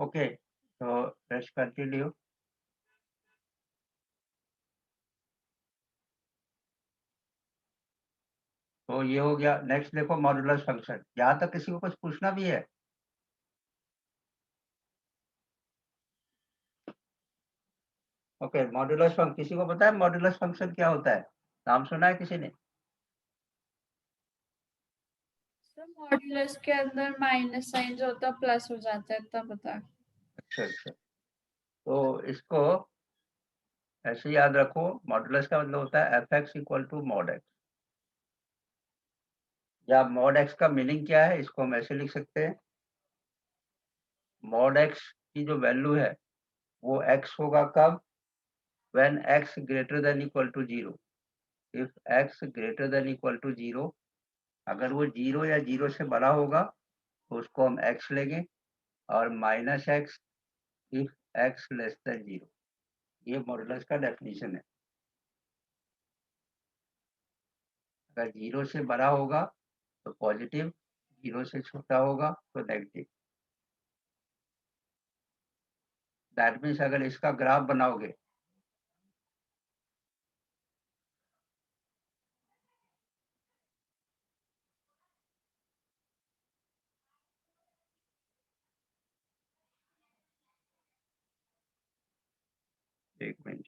Okay, तो let's continue. तो ये हो गया। नेक्स्ट देखो मॉड्यूलस फंक्शन। यहाँ तक किसी को कुछ पूछना भी है? ओके, मॉड्यूलस फंक्शन किसी को पता है मॉड्यूलस फंक्शन क्या होता है? नाम सुना है किसी ने? मॉड्यूलस के अंदर माइनस साइन जो होता है प्लस हो जाता है, तब बता। अच्छा अच्छा, तो इसको ऐसे याद रखो। मॉड्यूलस का मतलब होता है F x equal to mod X. या मॉड एक्स का मीनिंग क्या है, इसको हम ऐसे लिख सकते हैं। मॉड एक्स की जो वैल्यू है वो एक्स होगा कब? When x greater than equal to zero. If x greater than equal to zero, अगर वो जीरो या जीरो से बड़ा होगा तो उसको हम एक्स लेंगे। और minus x if x less than zero. ये मॉडुलस का डेफिनेशन है। अगर जीरो से बड़ा होगा तो पॉजिटिव, जीरो से छोटा होगा तो नेगेटिव। दैट मीन्स अगर इसका ग्राफ बनाओगे, एक minute.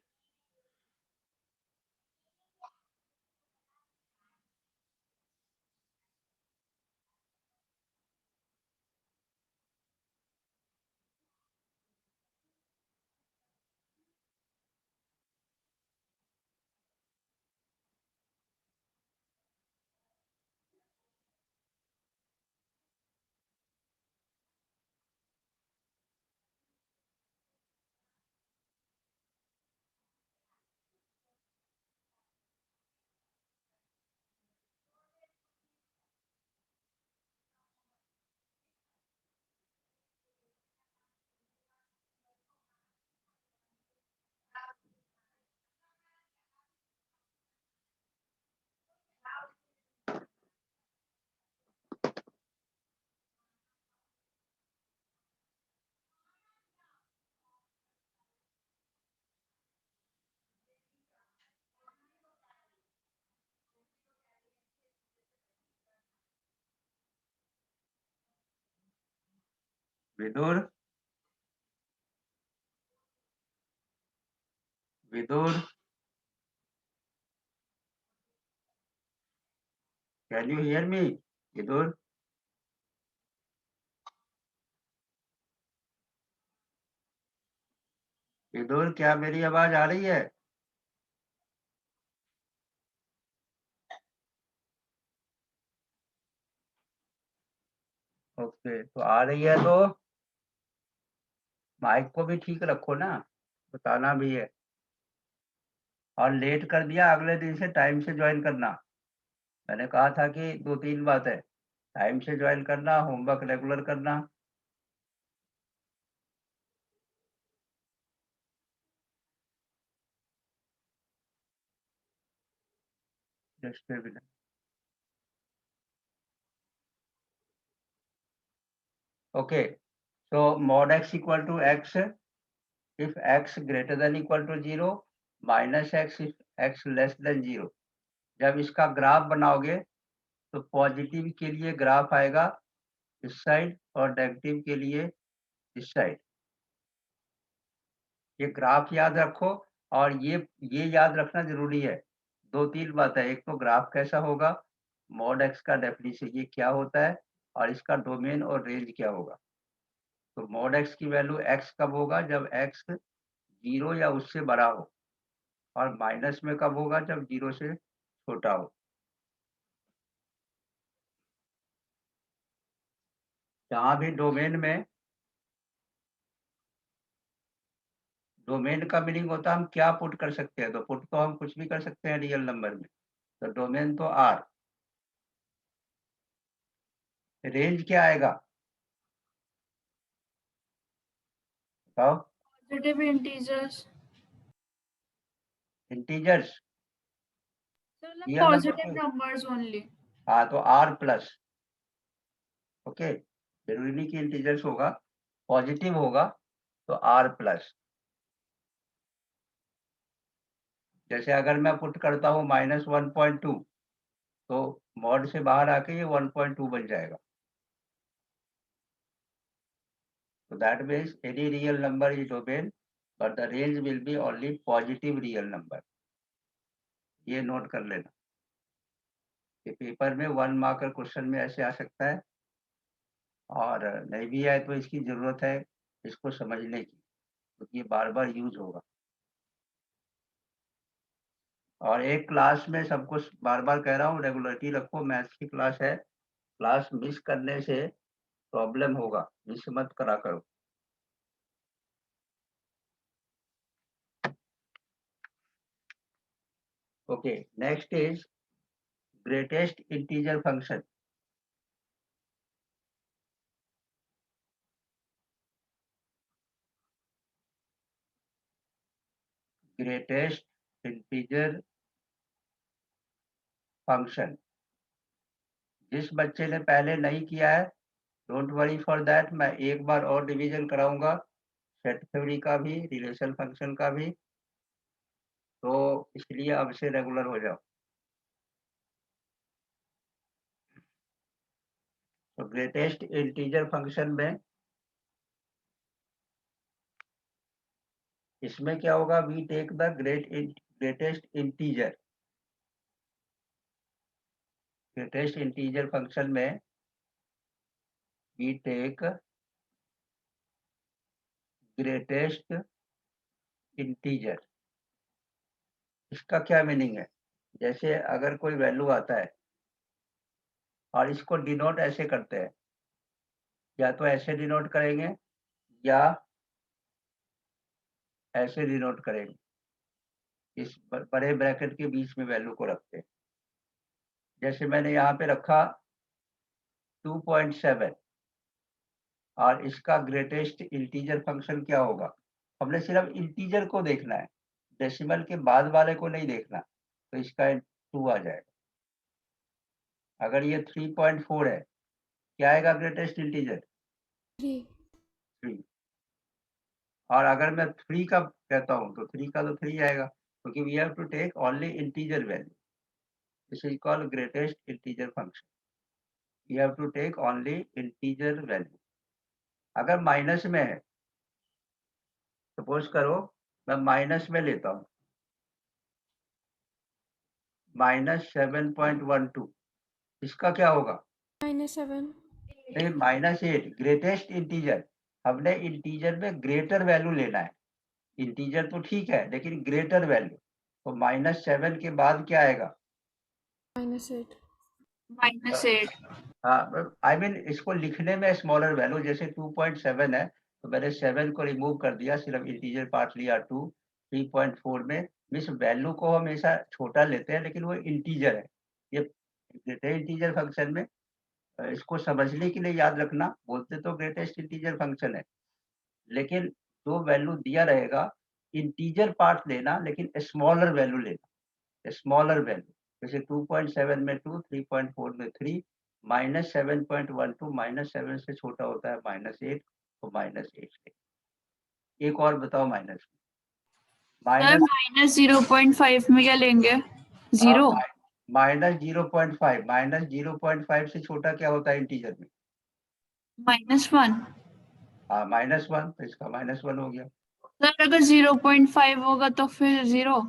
Vidur, Vidur, can you hear me? Vidur, Vidur, क्या मेरी आवाज आ रही है? ओके, तो आ रही है तो माइक को भी ठीक रखो ना, बताना भी है। और लेट कर दिया, अगले दिन से टाइम से ज्वाइन करना। मैंने कहा था कि 2-3 बात है। टाइम से ज्वाइन करना, होमवर्क रेगुलर करना। Just a minute. Okay, so mod x equal to x if x greater than equal to 0, minus x if x less than 0। जब इसका ग्राफ बनाओगे तो पॉजिटिव के लिए ग्राफ आएगा इस साइड और नेगेटिव के लिए इस साइड। ये ग्राफ याद रखो। और ये याद रखना जरूरी है। 2-3 बात है। एक तो ग्राफ कैसा होगा, मॉड एक्स का डेफिनेशन ये क्या होता है, और इसका डोमेन और रेंज क्या होगा। तो मॉड एक्स की वैल्यू एक्स कब होगा, जब एक्स जीरो या उससे बड़ा हो। और माइनस में कब होगा, जब जीरो से छोटा हो। जहां भी डोमेन का मीनिंग होता है हम क्या पुट कर सकते हैं। तो पुट तो हम कुछ भी कर सकते हैं रियल नंबर में। तो डोमेन तो आर। रेंज क्या आएगा बताओ? पॉजिटिव इंटीजर्स, इंटीजर्स, मतलब रियल नंबर पॉजिटिव को। Numbers only. हाँ, तो आर प्लस। ओके, जरूरी नहीं कि इंटीजर्स होगा। पॉजिटिव होगा तो आर प्लस। जैसे अगर मैं पुट करता हूँ -1.2 तो मॉड से बाहर आके ये 1.2 बन जाएगा। So that means any real number is domain, but the range will be only positive real number. ये नोट कर लेना कि पेपर में 1 मार्कर क्वेश्चन में ऐसे आ सकता है, और नहीं भी आए तो इसकी जरूरत है इसको समझने की, क्योंकि ये बार बार यूज होगा। और एक क्लास में सबको बार बार कह रहा हूँ, रेगुलरिटी रखो, मैथ्स की क्लास है, क्लास मिस करने से प्रॉब्लम होगा, मिस मत करा करो। Okay, next is greatest integer function. Greatest integer function. जिस बच्चे ने पहले नहीं किया है, डोंट वरी फॉर दैट, मैं एक बार और रिवीजन कराऊंगा, सेट थ्योरी का भी, रिलेशन फंक्शन का भी, तो इसलिए अब से रेगुलर हो जाओ। तो ग्रेटेस्ट इंटीजर फंक्शन में इसमें क्या होगा, we take the greatest integer. Greatest integer function में वी टेक ग्रेटेस्ट इंटीजर। इसका क्या मीनिंग है, जैसे अगर कोई वैल्यू आता है और इसको डिनोट ऐसे करते हैं, या तो ऐसे डिनोट करेंगे या ऐसे डिनोट करेंगे, इस बड़े ब्रैकेट के बीच में वैल्यू को रखते हैं। जैसे मैंने यहाँ पे रखा 2.7, और इसका ग्रेटेस्ट इंटीजर फंक्शन क्या होगा, हमने सिर्फ इंटीजर को देखना है, डेसिमल के बाद वाले को नहीं देखना, तो इसका 2 आ जाएगा। अगर ये 3.4 है, क्या आएगा ग्रेटेस्ट इंटीजर? 3। और अगर मैं 3 का कहता हूँ तो 3 का तो 3 आएगा, क्योंकि we have to take only integer value. This is called greatest integer function, we have to take only integer value. अगर माइनस में है, सपोज करो मैं माइनस में लेता हूँ, -7.12, इसका क्या होगा? -7। नहीं, -8 ग्रेटेस्ट इंटीजर। हमने इंटीजर में ग्रेटर वैल्यू लेना है, इंटीजर तो ठीक है लेकिन ग्रेटर वैल्यू, तो -7 के बाद क्या आएगा? -8। -8। हाँ, आई मीन इसको लिखने में स्मॉलर वैल्यू, जैसे 2.7 है तो मैंने 7 को रिमूव कर दिया, सिर्फ इंटीजर पार्ट लिया 2। 3.4 में इस वैल्यू को हमेशा छोटा लेते हैं, लेकिन वो इंटीजर है, ये देते हैं इंटीजर फंक्शन में। इसको समझने के लिए याद रखना, बोलते तो ग्रेटेस्ट इंटीजर फंक्शन है, लेकिन जो वैल्यू दिया रहेगा इंटीजर पार्ट लेना, लेकिन स्मॉलर वैल्यू लेना, स्मॉलर वैल्यू। जैसे 2.7 में 2, 3.4 में 3, -7.12 -7 से छोटा होता है -8, तो -8। एक और बताओ माइनस सर माइनस -0.5 में क्या लेंगे? 0। -0.5, -0.5 से छोटा क्या होता है इंटीजर में? -1। हाँ, -1, तो इसका -1 हो गया। सर अगर 0.5 होगा तो फिर 0।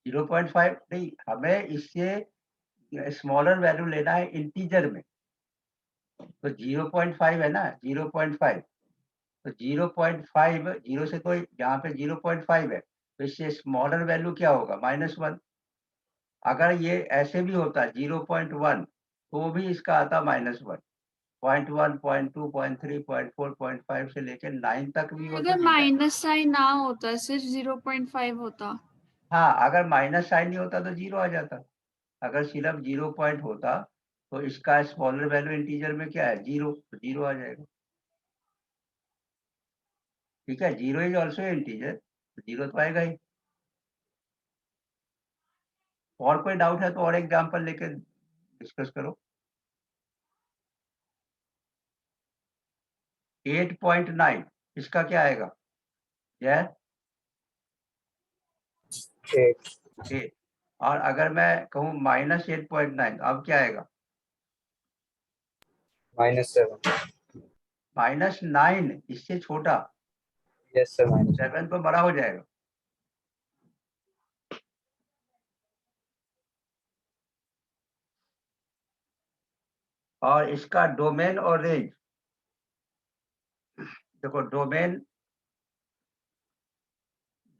0.5 नहीं, हमें इससे स्मॉलर वैल्यू लेना है इंटीजर में, तो 0.5 है ना, 0.5, तो 0.5, 0 से तो यहाँ पे 0.5 है, तो इससे स्मॉलर वैल्यू क्या होगा? -1। अगर ये ऐसे भी होता 0.1 तो भी इसका आता -1। 0.1, 0.2, 0.3, 0.4, 0.5 से लेकर 9 तक भी हो तो अगर ठीक है। माइनस साइन ना होता, सिर्फ 0.5 होता। हाँ, अगर माइनस साइन नहीं होता तो 0 आ जाता। अगर सिर्फ 0 पॉइंट होता तो इसका स्मॉलर वैल्यू इंटीजर में क्या है? 0, तो 0 आ जाएगा। ठीक है, 0 इज ऑल्सो इंटीजर, तो 0 तो आएगा ही। और कोई डाउट है तो और एग्जांपल लेके डिस्कस करो। 8.9 इसका क्या आएगा? यह 8 8। और अगर मैं कहूँ -8.9 अब क्या आएगा? -7 -9 इससे छोटा, यस सर -7 7 तो बड़ा हो जाएगा। और इसका डोमेन और रेंज देखो,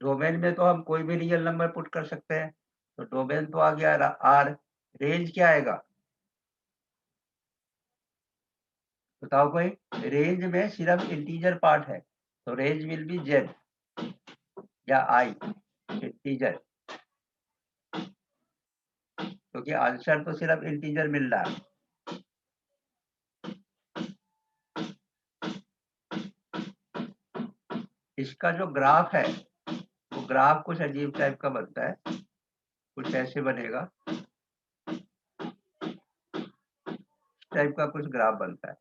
डोमेन में तो हम कोई भी रियल नंबर पुट कर सकते हैं, तो डोमेन तो आ गया आर। रेंज क्या आएगा बताओ कोई? रेंज में सिर्फ इंटीजर पार्ट है, तो रेंज विल बी जेड या आई इंटीजर, क्योंकि आंसर तो सिर्फ इंटीजर मिल रहा है। इसका जो ग्राफ है वो ग्राफ कुछ अजीब टाइप का बनता है, कुछ ऐसे बनेगा, टाइप का कुछ ग्राफ बनता है।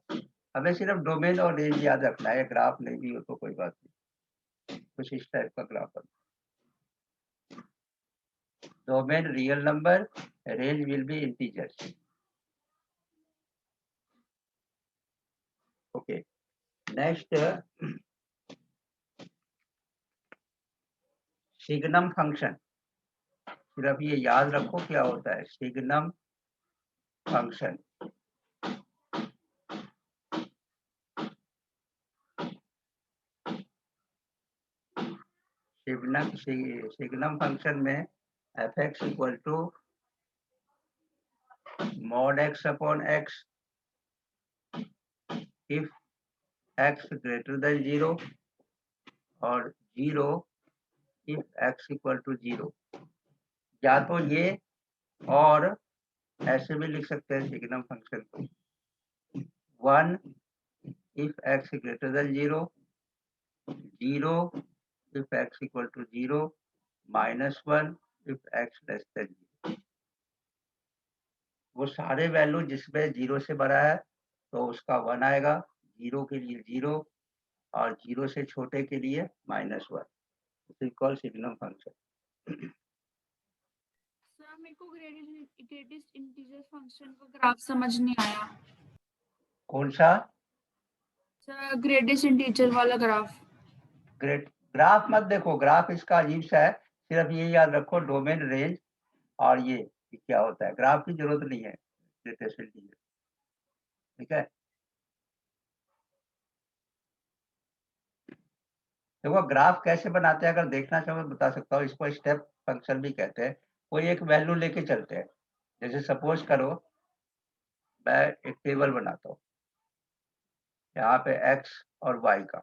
हमें सिर्फ डोमेन और रेंज याद रखना है, ग्राफ नहीं भी हो तो कोई बात नहीं, कुछ इस टाइप का ग्राफ बनता है। Domain real number, range will be integer. Okay, next signum function. सिर्फ ये याद रखो क्या होता है सिग्नम फंक्शन। सिग्नम फंक्शन में f(x) equal to mod x upon x if x greater than 0 और 0 इफ x इक्वल टू 0। या तो ये और ऐसे भी लिख सकते हैं सिग्नम फंक्शन को, 1 if x greater than 0, 0 if x equal to 0, -1 if x less than 0। वो सारे वैल्यू जिसमें 0 से बड़ा है तो उसका 1 आएगा, 0 के लिए 0 और 0 से छोटे के लिए -1। Called signum function. सर मेरे को ग्रेटेस्ट इंटीजर फंक्शन का ग्राफ समझ नहीं आया। कौन सा? सर ग्रेटेस्ट इंटीजर वाला ग्राफ। ग्राफ मत देखो, ग्राफ इसका अजीब सा है, सिर्फ ये याद रखो डोमेन, रेंज और ये क्या होता है। ग्राफ की जरूरत नहीं है ग्रेटेस्ट इंटीजर, ठीक है। देखो ग्राफ कैसे बनाते हैं, अगर देखना चाहो तो बता सकता हूँ। इसको स्टेप फंक्शन भी कहते हैं। कोई एक वैल्यू लेके चलते हैं, जैसे सपोज करो मैं एक टेबल बनाता हूँ, यहाँ पे x और y का।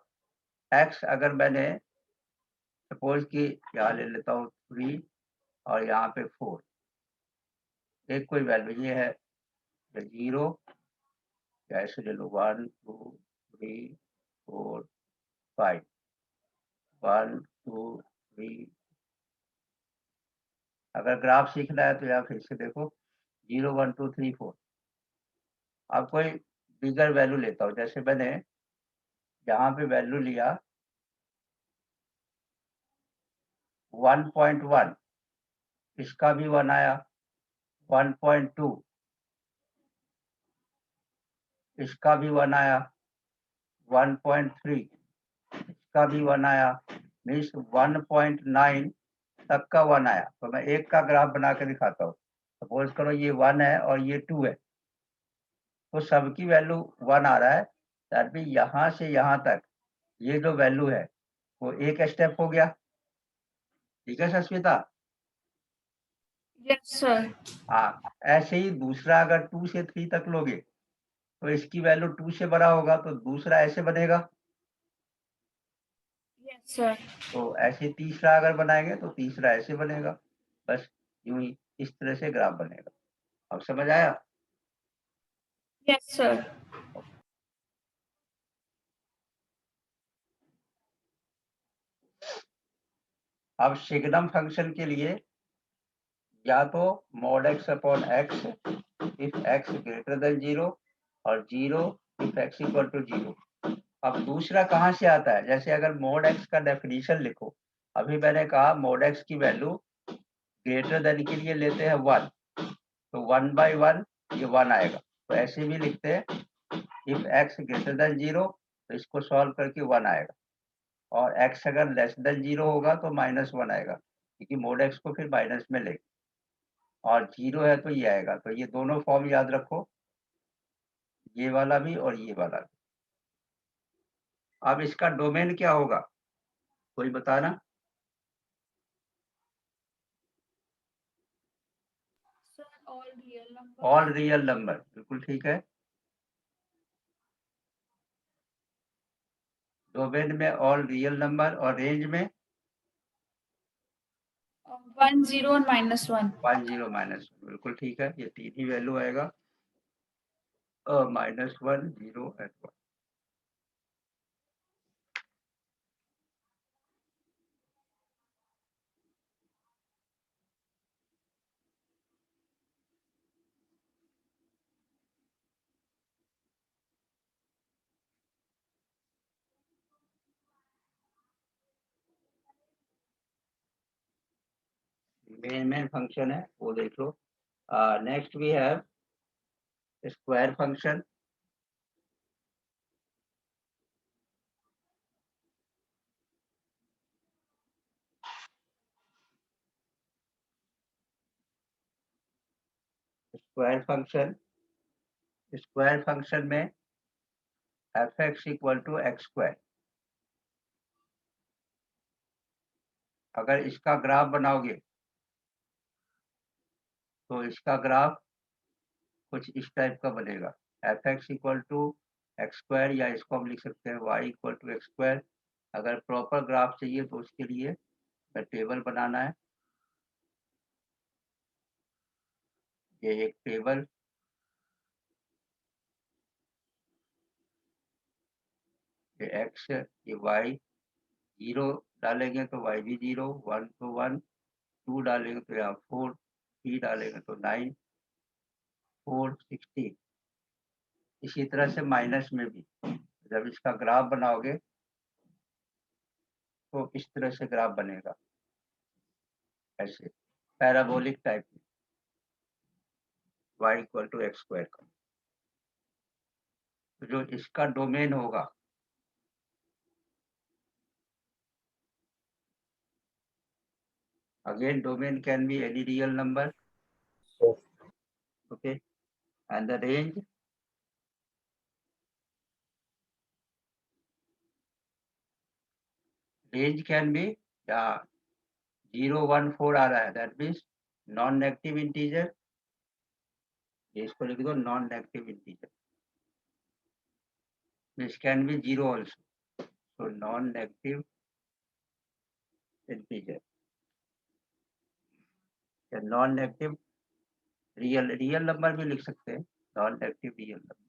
x अगर मैंने सपोज कि यहाँ ले लेता हूँ 3 और यहाँ पे 4, एक कोई वैल्यू ये है 0, या ऐसे ले लो 1 2 3 4 5, 1 2 3। अगर ग्राफ सीखना है तो यहाँ फिर से देखो 0 1 2 3 4। अब कोई बिगर वैल्यू लेता हूँ, जैसे मैंने यहाँ पे वैल्यू लिया 1.1, इसका भी 1 आया, 1.2 इसका भी 1 आया, 1.3 इसका भी 1 आया, मीन्स 1.9 तक का 1 आया। तो मैं एक का ग्राफ बना के दिखाता हूँ। सपोज करो ये 1 है और ये 2 है, तो सबकी वैल्यू 1 आ रहा है, दैट मीन यहाँ से यहाँ तक ये जो वैल्यू है वो एक स्टेप हो गया, ठीक है सस्मिता? Yes sir. हाँ, ऐसे ही दूसरा अगर 2 से 3 तक लोगे तो इसकी वैल्यू 2 से बड़ा होगा, तो दूसरा ऐसे बनेगा। Yes sir. तो ऐसे तीसरा अगर बनाएंगे तो तीसरा ऐसे बनेगा। बस यूं ही इस तरह से ग्राफ बनेगा। अब समझ आया? Yes sir. अब सिग्नम फंक्शन के लिए या तो mod x upon x if x greater than 0 और 0 इफ x इक्वल टू 0, अब दूसरा कहाँ से आता है? जैसे अगर मोड एक्स का डेफिनेशन लिखो, अभी मैंने कहा मोड एक्स की वैल्यू ग्रेटर देन के लिए लेते हैं 1, तो 1/1 ये 1 आएगा। तो ऐसे भी लिखते हैं, इफ एक्स ग्रेटर देन 0 तो इसको सॉल्व करके 1 आएगा, और एक्स अगर लेस देन 0 होगा तो -1 आएगा, क्योंकि मोड एक्स को फिर माइनस में लेंगे, और 0 है तो ये आएगा। तो ये दोनों फॉर्म याद रखो, ये वाला भी और ये वाला भी। अब इसका डोमेन क्या होगा, कोई बताना? Sir, all real numbers. All real number, बिल्कुल ठीक है। डोमेन में ऑल रियल नंबर, और रेंज में 1, 0 और -1. 1 0 -1, बिल्कुल ठीक है। ये तीन ही वैल्यू आएगा, -1 0 एंड 1। मेन फंक्शन है वो देख लो। Next we have square function. Square function में F x equal to x square. अगर इसका ग्राफ बनाओगे तो इसका ग्राफ कुछ इस टाइप का बनेगा, f x equal to x square, या इसको हम लिख सकते हैं y equal to x square. अगर प्रॉपर ग्राफ चाहिए तो उसके लिए टेबल बनाना है। ये एक टेबल, ये एक्स, ये वाई, 0 डालेंगे तो वाई भी 0, 1 तो 1, 2 डालेंगे तो यहाँ 4, 3 डालेंगे तो 9, 4 16। इसी तरह से माइनस में भी जब इसका ग्राफ बनाओगे तो इस तरह से ग्राफ बनेगा, ऐसे पैराबोलिक टाइप में, y equal to x square का। तो जो इसका डोमेन होगा, again domain can be any real number, Yes. okay, and the range can be 0 1 4 आ रहा है, that means non negative integer. इसको लिख दो non negative integer, this can be 0 also, so non negative integer या non negative real number भी लिख सकते हैं, नॉन नेगेटिव रियल नंबर।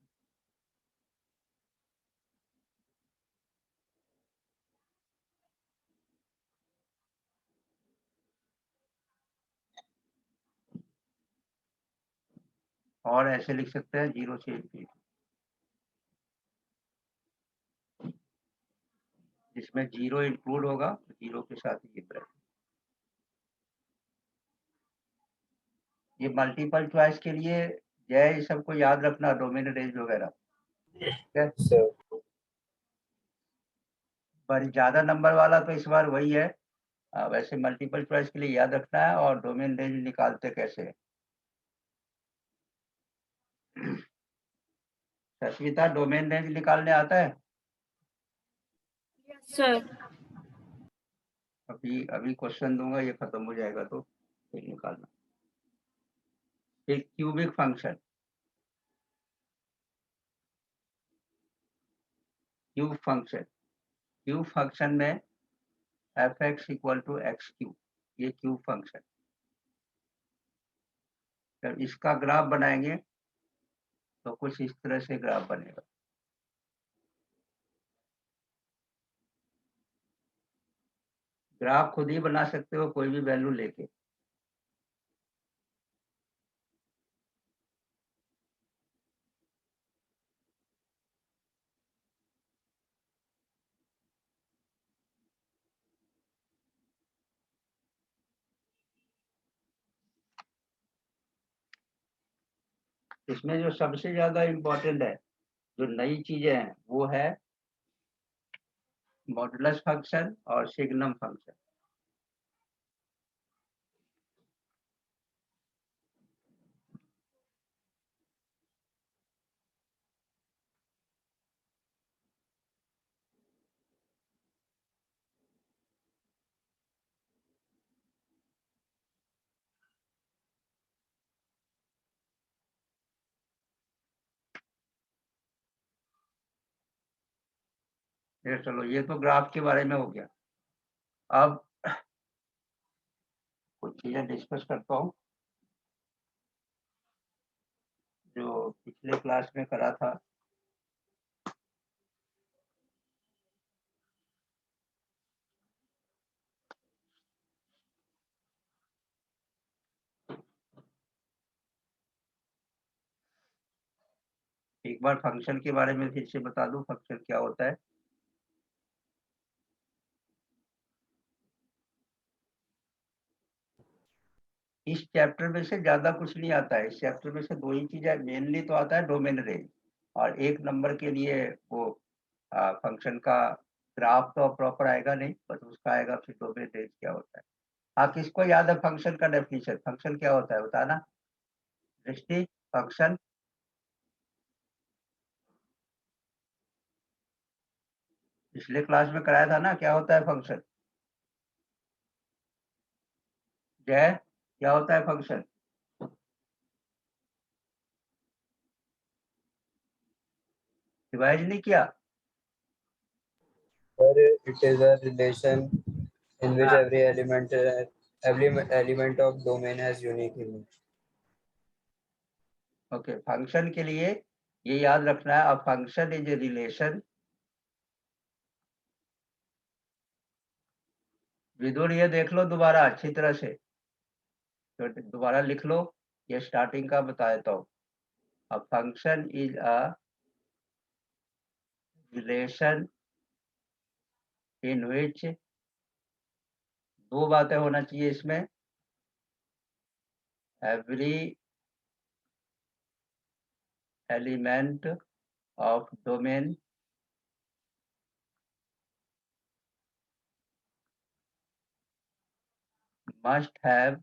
और ऐसे लिख सकते हैं 0 से इंफिनिटी, जिसमें 0 इंक्लूड होगा, 0 के साथ ये ब्रैकेट। ये मल्टीपल चॉइस के लिए जय सबको याद रखना, डोमेन रेंज वगैरह, ठीक है। Sir. पर ज्यादा नंबर वाला तो इस बार वही है, वैसे मल्टीपल चॉइस के लिए याद रखना है। और डोमेन रेंज निकालते कैसे है? सस्मिता, डोमेन रेंज निकालने आता है? Yes, sir. अभी क्वेश्चन दूंगा, ये खत्म हो जाएगा तो फिर निकालना। एक क्यूबिक फंक्शन, क्यूब फंक्शन में F x equal to x cube, ये क्यूब फंक्शन। जब इसका ग्राफ बनाएंगे तो कुछ इस तरह से ग्राफ बनेगा। ग्राफ खुद ही बना सकते हो कोई भी वैल्यू लेके। इसमें जो सबसे ज्यादा इम्पोर्टेंट है, जो नई चीजें हैं, वो है मॉडुलस फंक्शन और सिग्नम फंक्शन। ये चलो, ये तो ग्राफ के बारे में हो गया। अब कुछ चीजें डिस्कस करता हूँ जो पिछले क्लास में करा था। एक बार फंक्शन के बारे में फिर से बता दूं, फंक्शन क्या होता है। इस चैप्टर में से ज्यादा कुछ नहीं आता है। इस चैप्टर में से दो ही चीजें मेनली तो आता है, डोमेन रेंज, और एक नंबर के लिए वो फंक्शन का ग्राफ तो प्रॉपर आएगा नहीं, बस उसका आएगा फिर डोमेन रेंज क्या होता है। हाँ, किसको याद है फंक्शन का डेफिनेशन? फंक्शन क्या होता है बताना दृष्टि। फंक्शन पिछले क्लास में कराया था ना, क्या होता है फंक्शन? जय, क्या होता है फंक्शन? डिवाइड नहीं किया? Sir, it is a relation in which हाँ, every element of domain has unique image. Okay. Function के लिए ये याद रखना है, a function is a relation. Vidur, ये देख लो दोबारा अच्छी तरह से, तो दोबारा लिख लो। ये स्टार्टिंग का बता देता हूँ। A function is a relation in which, दो बातें होना चाहिए इसमें। Every element of domain must have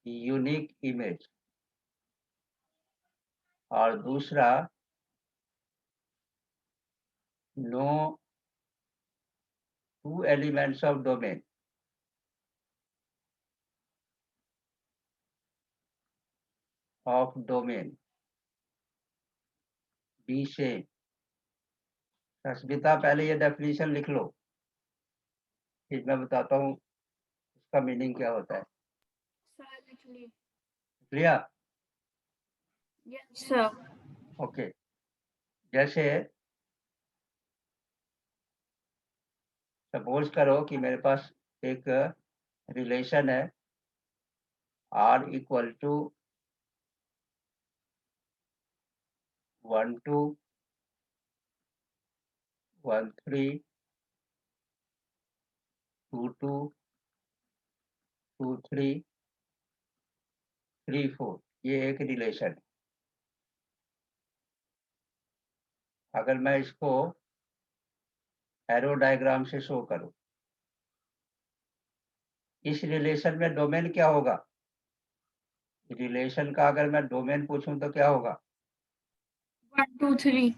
unique image, और दूसरा, no two elements of domain be same. Sasmita, पहले ये डेफिनेशन लिख लो, फिर मैं बताता हूँ इसका मीनिंग क्या होता है। Sir, actually, clear? yes, sir. Okay. जैसे सपोज करो कि मेरे पास एक रिलेशन है, r इक्वल टू 1 2 1 3 2 2 2 3 3 4। ये एक रिलेशन है। अगर मैं इसको एरो डायग्राम से शो करूं, इस रिलेशन में डोमेन क्या होगा? रिलेशन का अगर मैं डोमेन पूछूं तो क्या होगा? 1 2 3.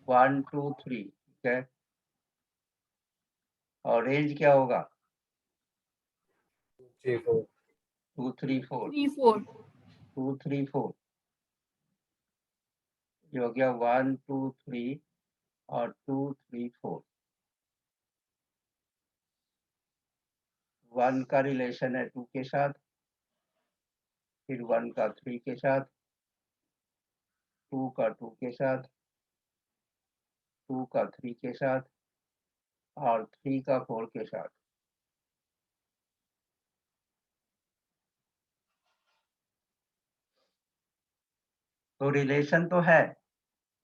1 2 3, ठीक है। और रेंज क्या होगा? 3 4. 2 3 4, 3 4. 2 3 4। ये हो गया 1 2 3 और 2 3 4। 1 का रिलेशन है 2 के साथ, फिर 1 का 3 के साथ, 2 का 2 के साथ, 2 का 3 के साथ, और 3 का 4 के साथ। तो रिलेशन तो है,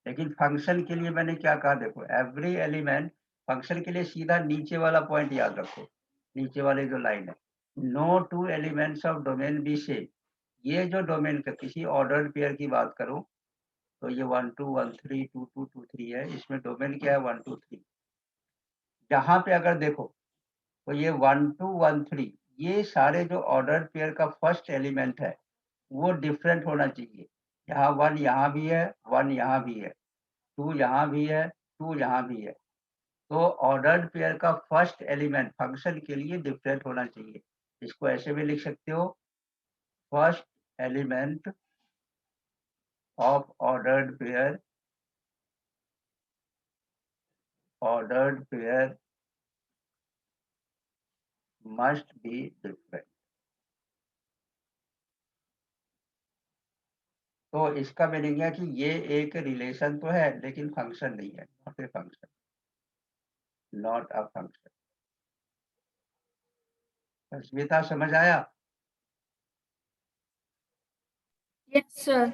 लेकिन फंक्शन के लिए मैंने क्या कहा, देखो एवरी एलिमेंट। फंक्शन के लिए सीधा नीचे वाला पॉइंट याद रखो, नीचे वाले जो लाइन है, no two elements of domain be same. ये जो डोमेन का किसी ऑर्डर्ड पेयर की बात करूं तो ये 1 2 1 3 2 2 2 3 है, इसमें डोमेन क्या है 1 2 3। जहां पे अगर देखो तो ये 1 2 1 3 ये सारे जो ऑर्डर्ड पेयर का फर्स्ट एलिमेंट है वो डिफरेंट होना चाहिए। यहाँ 1 यहाँ भी है, 1 यहाँ भी है, 2 यहाँ भी है, 2 यहाँ भी है। तो ऑर्डर्ड पेयर का फर्स्ट एलिमेंट फंक्शन के लिए डिफरेंट होना चाहिए। इसको ऐसे भी लिख सकते हो, first element of ordered pair must be different. तो इसका मीनिंग है कि ये एक रिलेशन तो है लेकिन फंक्शन नहीं है, not a function, not a function. Smita समझ आया? Yes, sir.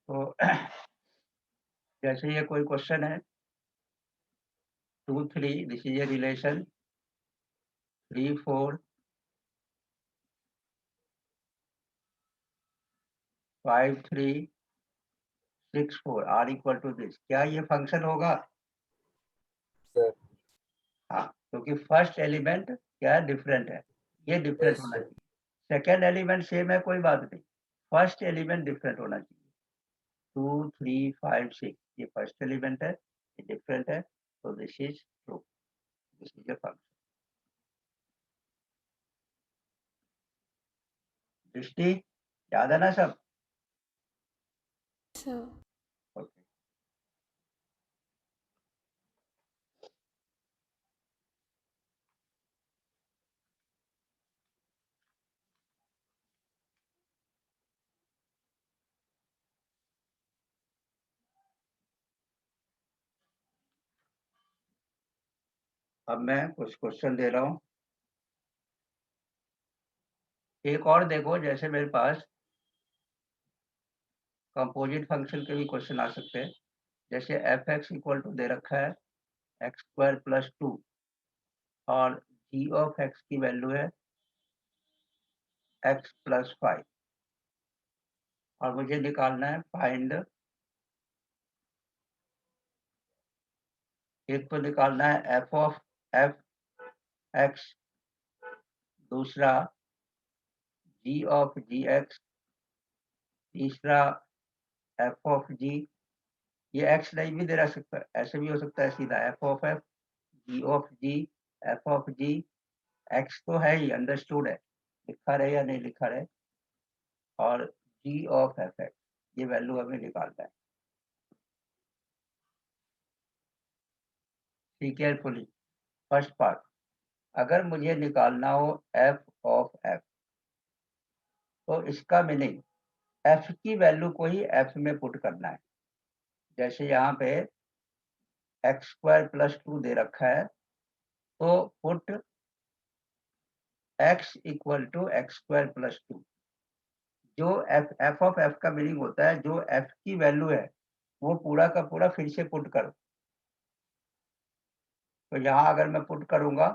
तो जैसे ये कोई क्वेश्चन है 2 3 this is a relation, 3 4 5 3 6 4 are equal to this, क्या ये फंक्शन होगा? सर। हाँ, क्योंकि फर्स्ट एलिमेंट क्या है, डिफरेंट है, ये डिफरेंट Yes, होना sir. चाहिए। सेकेंड एलिमेंट सेम है कोई बात नहीं, फर्स्ट एलिमेंट डिफरेंट होना चाहिए। 2 3 5 6 ये फर्स्ट एलिमेंट है, ये डिफरेंट है, तो this is true, this is a function. दृष्टि याद है ना सब? Sir. ओके। अब मैं कुछ क्वेश्चन दे रहा हूँ, एक और देखो, जैसे मेरे पास कंपोजिट फंक्शन के भी क्वेश्चन आ सकते हैं। जैसे एफ एक्स इक्वल टू दे रखा है एक्स स्क्वायर प्लस 2 और जी ऑफ एक्स की वैल्यू है एक्स प्लस 5 और मुझे निकालना है फाइंड, एक तो निकालना है एफ ऑफ एफ एक्स, दूसरा जी ऑफ जी एक्स, तीसरा एफ ऑफ जी। ये एक्स नहीं भी दे रह सकता है, ऐसे भी हो सकता है सीधा f of f, g of g, f of g. X तो है ही, अंडरस्टूड है, लिखा रहे या नहीं लिखा रहे, और जी ऑफ एफ एक्स, ये वैल्यू हमें निकालना है। ठीक है, फुली फर्स्ट पार्ट, अगर मुझे निकालना हो एफ ऑफ एफ तो इसका मीनिंग एफ की वैल्यू को ही एफ में पुट करना है। जैसे यहाँ पे एक्स स्क्वायर प्लस 2 दे रखा है, तो put x equal to x square plus 2। जो एफ ऑफ एफ का मीनिंग होता है जो एफ की वैल्यू है वो पूरा का पूरा फिर से पुट करो। तो यहाँ अगर मैं पुट करूंगा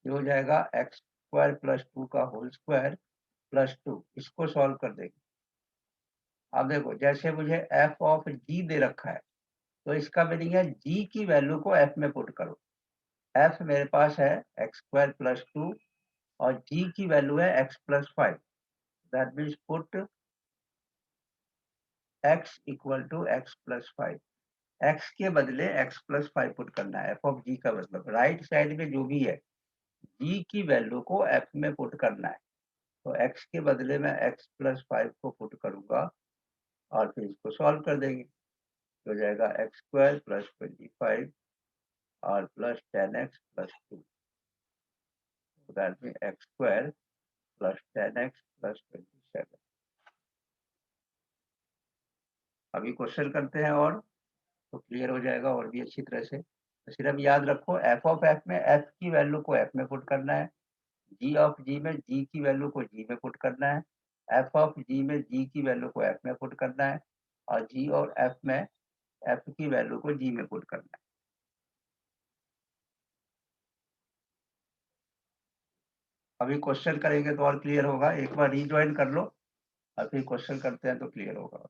ये हो जाएगा एक्स स्क्वायर प्लस 2 का होल स्क्वायर प्लस 2, इसको सॉल्व कर देंगे। अब देखो जैसे मुझे एफ ऑफ जी दे रखा है तो इसका मीनिंग है जी की वैल्यू को एफ में पुट करो। एफ मेरे पास है एक्स स्क्वायर प्लस 2 और जी की वैल्यू है x plus 5, that means put x equal to x plus 5। X के बदले एक्स प्लस 5 पुट करना है, एफ ऑफ जी का मतलब राइट साइड में जो भी है जी की वैल्यू को एफ में पुट करना है। तो एक्स के बदले में एक्स प्लस 5 को पुट करूंगा और फिर इसको सॉल्व कर देंगे, तो हो जाएगा एक्स स्क्वायर प्लस 25 और plus 10x plus 2, that mean x square plus 10x plus 27। अभी क्वेश्चन करते हैं और तो क्लियर हो जाएगा और भी अच्छी तरह से। तो सिर्फ याद रखो एफ ऑफ एफ में एफ की वैल्यू को एफ में पुट करना है, जी ऑफ जी में जी की वैल्यू को जी में पुट करना है, एफ ऑफ जी में जी की वैल्यू को एफ में पुट करना है और जी और एफ में एफ की वैल्यू को जी में पुट करना है। अभी क्वेश्चन करेंगे तो और क्लियर होगा, एक बार रिजॉइन कर लो और फिर क्वेश्चन करते हैं तो क्लियर होगा।